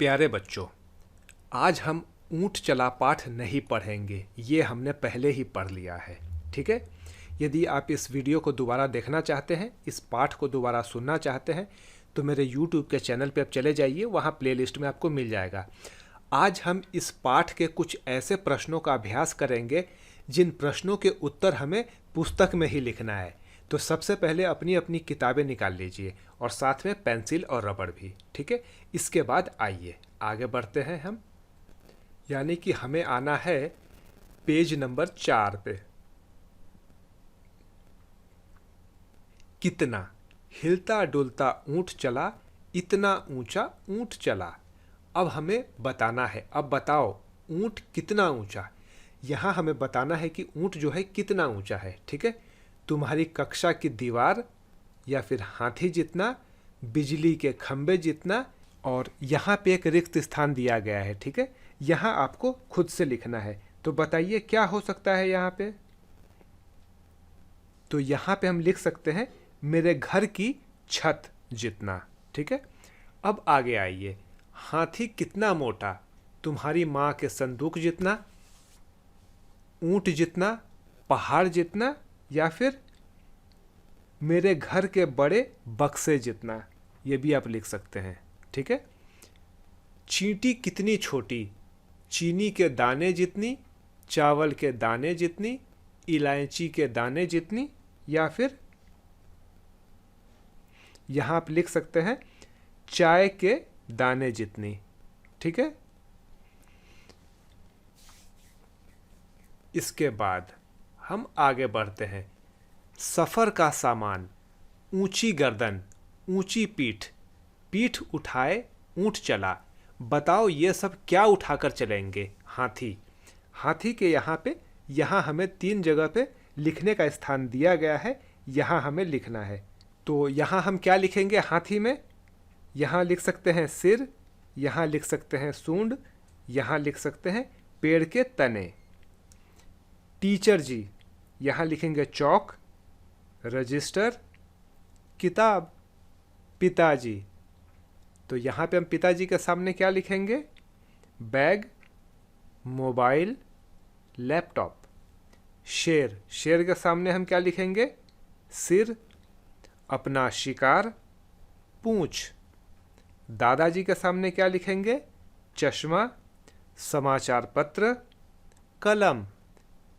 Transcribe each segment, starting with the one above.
प्यारे बच्चों, आज हम ऊंट चला पाठ नहीं पढ़ेंगे। ये हमने पहले ही पढ़ लिया है। ठीक है। यदि आप इस वीडियो को दोबारा देखना चाहते हैं, इस पाठ को दोबारा सुनना चाहते हैं, तो मेरे YouTube के चैनल पे आप चले जाइए, वहाँ प्लेलिस्ट में आपको मिल जाएगा। आज हम इस पाठ के कुछ ऐसे प्रश्नों का अभ्यास करेंगे जिन प्रश्नों के उत्तर हमें पुस्तक में ही लिखना है। तो सबसे पहले अपनी अपनी किताबें निकाल लीजिए और साथ में पेंसिल और रबड़ भी। ठीक है। इसके बाद आइए आगे बढ़ते हैं हम, यानी कि हमें आना है पेज नंबर 4 पे। कितना हिलता डुलता ऊंट चला, इतना ऊंचा ऊंट चला। अब हमें बताना है, अब बताओ ऊंट कितना ऊंचा। यहाँ हमें बताना है कि ऊंट जो है कितना ऊंचा है। ठीक है। तुम्हारी कक्षा की दीवार या फिर हाथी जितना, बिजली के खंभे जितना, और यहाँ पे एक रिक्त स्थान दिया गया है। ठीक है। यहाँ आपको खुद से लिखना है। तो बताइए क्या हो सकता है यहाँ पे। तो यहाँ पे हम लिख सकते हैं मेरे घर की छत जितना। ठीक है। अब आगे आइए, हाथी कितना मोटा, तुम्हारी माँ के संदूक जितना, ऊंट जितना, पहाड़ जितना, या फिर मेरे घर के बड़े बक्से जितना। ये भी आप लिख सकते हैं। ठीक है। चींटी कितनी छोटी, चीनी के दाने जितनी, चावल के दाने जितनी, इलायची के दाने जितनी, या फिर यहां आप लिख सकते हैं चाय के दाने जितनी। ठीक है। इसके बाद हम आगे बढ़ते हैं। सफर का सामान, ऊंची गर्दन, ऊंची पीठ, पीठ उठाए ऊंट चला। बताओ ये सब क्या उठाकर चलेंगे। हाथी। हाथी के यहाँ हमें 3 जगह पे लिखने का स्थान दिया गया है, यहाँ हमें लिखना है। तो यहाँ हम क्या लिखेंगे हाथी में। यहाँ लिख सकते हैं सिर, यहाँ लिख सकते हैं सूंड, यहाँ लिख सकते हैं पेड़ के तने। टीचर जी, यहाँ लिखेंगे चौक, रजिस्टर, किताब। पिताजी, तो यहाँ पे हम पिताजी के सामने क्या लिखेंगे, बैग, मोबाइल, लैपटॉप। शेर, शेर के सामने हम क्या लिखेंगे, सिर, अपना शिकार, पूंछ। दादाजी के सामने क्या लिखेंगे, चश्मा, समाचार पत्र, कलम,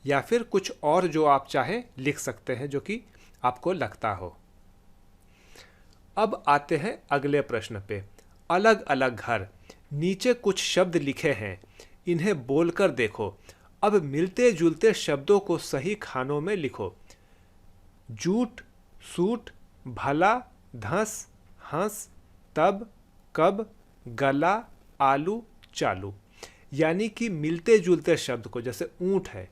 या फिर कुछ और जो आप चाहें लिख सकते हैं जो कि आपको लगता हो। अब आते हैं अगले प्रश्न पे। अलग अलग घर, नीचे कुछ शब्द लिखे हैं, इन्हें बोलकर देखो। अब मिलते जुलते शब्दों को सही खानों में लिखो। जूट, सूट, भला, धंस, हंस, तब, कब, गला, आलू, चालू। यानी कि मिलते जुलते शब्द को, जैसे ऊंट है,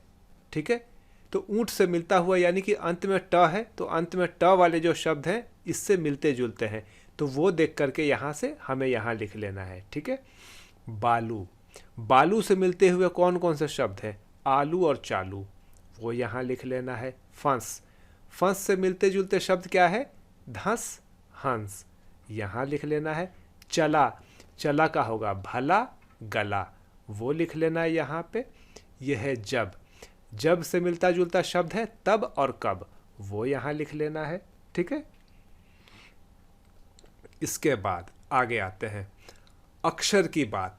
ठीक है, तो ऊंट से मिलता हुआ यानी कि अंत में ट है, तो अंत में ट वाले जो शब्द हैं इससे मिलते जुलते हैं, तो वो देख करके यहाँ से हमें यहाँ लिख लेना है। ठीक है। बालू, बालू से मिलते हुए कौन कौन से शब्द हैं, आलू और चालू, वो यहाँ लिख लेना है। फंस, फंस से मिलते जुलते शब्द क्या है, धंस, हंस, यहाँ लिख लेना है। चला, चला का होगा भला, गला, वो लिख लेना है यहाँ पे। यह है जब, जब से मिलता जुलता शब्द है तब और कब, वो यहाँ लिख लेना है। ठीक है। इसके बाद आगे आते हैं अक्षर की बात।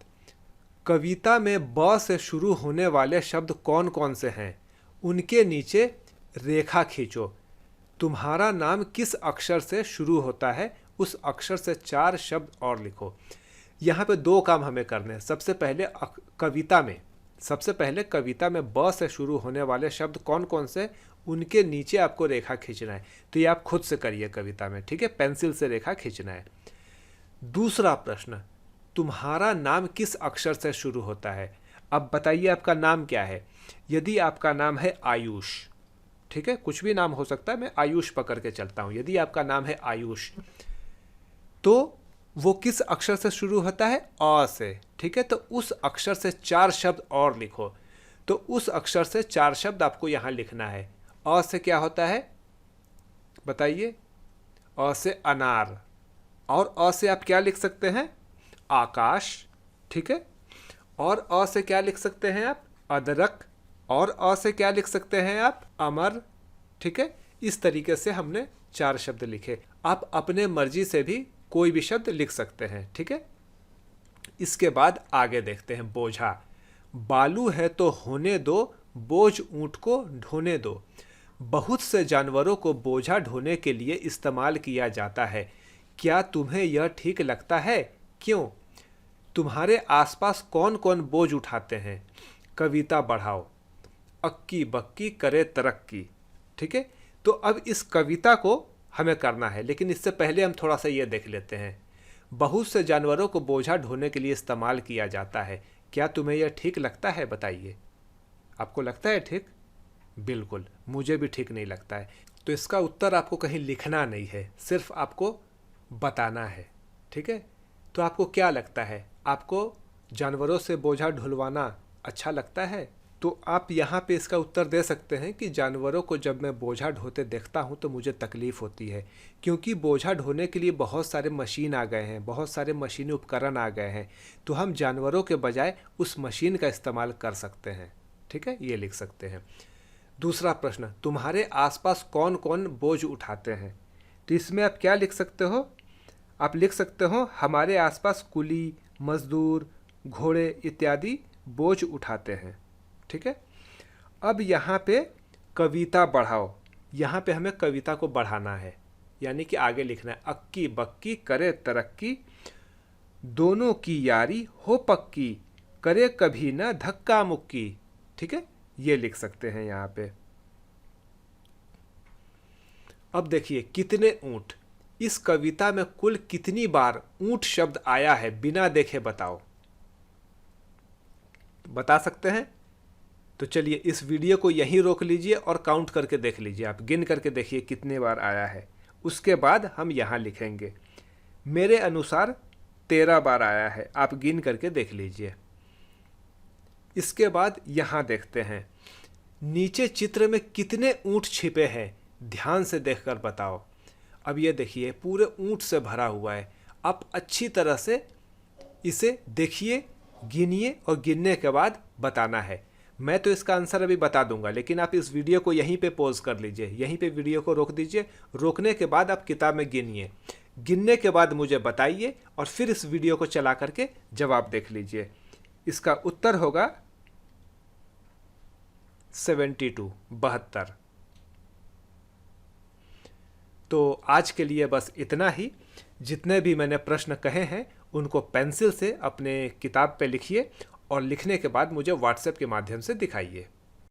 कविता में ब से शुरू होने वाले शब्द कौन कौन से हैं, उनके नीचे रेखा खींचो। तुम्हारा नाम किस अक्षर से शुरू होता है, उस अक्षर से 4 शब्द और लिखो। यहाँ पे 2 काम हमें करने हैं। सबसे पहले कविता में ब से शुरू होने वाले शब्द कौन कौन से, उनके नीचे आपको रेखा खींचना है। तो ये आप खुद से करिए कविता में। ठीक है। पेंसिल से रेखा खींचना है। दूसरा प्रश्न, तुम्हारा नाम किस अक्षर से शुरू होता है। अब बताइए आपका नाम क्या है। यदि आपका नाम है आयुष, ठीक है, कुछ भी नाम हो सकता है, मैं आयुष पकड़ के चलता हूं। यदि आपका नाम है आयुष, तो वो किस अक्षर से शुरू होता है, अ से। ठीक है। तो उस अक्षर से 4 शब्द और लिखो। तो उस अक्षर से 4 शब्द आपको यहाँ लिखना है। अ से क्या होता है बताइए, अ से अनार, और अ से आप क्या लिख सकते हैं, आकाश, ठीक है। और अ से क्या लिख सकते हैं आप? अदरक। और अ से क्या लिख सकते हैं आप? अमर। ठीक है। इस तरीके से हमने 4 शब्द लिखे। आप अपने मर्जी से भी कोई भी शब्द लिख सकते हैं। ठीक है। इसके बाद आगे देखते हैं बोझा। बालू है तो होने दो, बोझ ऊंट को ढोने दो। बहुत से जानवरों को बोझा ढोने के लिए इस्तेमाल किया जाता है। क्या तुम्हें यह ठीक लगता है? क्यों? तुम्हारे आसपास कौन कौन बोझ उठाते हैं? कविता बढ़ाओ। अक्की बक्की करे तरक्की। ठीक है। तो अब इस कविता को हमें करना है, लेकिन इससे पहले हम थोड़ा सा ये देख लेते हैं। बहुत से जानवरों को बोझा ढोने के लिए इस्तेमाल किया जाता है। क्या तुम्हें यह ठीक लगता है? बताइए। आपको लगता है ठीक? बिल्कुल, मुझे भी ठीक नहीं लगता है। तो इसका उत्तर आपको कहीं लिखना नहीं है, सिर्फ आपको बताना है। ठीक है। तो आपको क्या लगता है? आपको जानवरों से बोझा ढुलवाना अच्छा लगता है? तो आप यहाँ पे इसका उत्तर दे सकते हैं कि जानवरों को जब मैं बोझा ढोते देखता हूँ तो मुझे तकलीफ़ होती है, क्योंकि बोझा ढोने के लिए बहुत सारे मशीन आ गए हैं, बहुत सारे मशीनी उपकरण आ गए हैं। तो हम जानवरों के बजाय उस मशीन का इस्तेमाल कर सकते हैं। ठीक है, ये लिख सकते हैं। दूसरा प्रश्न, तुम्हारे आसपास कौन कौन बोझ उठाते हैं? तो इसमें आप क्या लिख सकते हो? आप लिख सकते हो हमारे आसपास कुली, मजदूर, घोड़े इत्यादि बोझ उठाते हैं। ठीक है। अब यहाँ पे कविता बढ़ाओ। यहाँ पे हमें कविता को बढ़ाना है, यानी कि आगे लिखना है। अक्की बक्की करे तरक्की, दोनों की यारी हो पक्की, करे कभी न धक्का मुक्की। ठीक है, ये लिख सकते हैं यहाँ पे। अब देखिए कितने ऊंट। इस कविता में कुल कितनी बार ऊंट शब्द आया है बिना देखे बताओ। बता सकते हैं? तो चलिए इस वीडियो को यहीं रोक लीजिए और काउंट करके देख लीजिए। आप गिन करके देखिए कितने बार आया है। उसके बाद हम यहाँ लिखेंगे। मेरे अनुसार 13 बार आया है, आप गिन करके देख लीजिए। इसके बाद यहाँ देखते हैं नीचे चित्र में कितने ऊंट छिपे हैं, ध्यान से देखकर बताओ। अब ये देखिए पूरे ऊंट से भरा हुआ है। आप अच्छी तरह से इसे देखिए, गिनिए और गिनने के बाद बताना है। मैं तो इसका आंसर अभी बता दूंगा, लेकिन आप इस वीडियो को यहीं पे पॉज कर लीजिए, यहीं पे वीडियो को रोक दीजिए। रोकने के बाद आप किताब में गिनिए, गिनने के बाद मुझे बताइए और फिर इस वीडियो को चला करके जवाब देख लीजिए। इसका उत्तर होगा 72। तो आज के लिए बस इतना ही। जितने भी मैंने प्रश्न कहे हैं उनको पेंसिल से अपने किताब पे लिखिए और लिखने के बाद मुझे व्हाट्सएप के माध्यम से दिखाइए।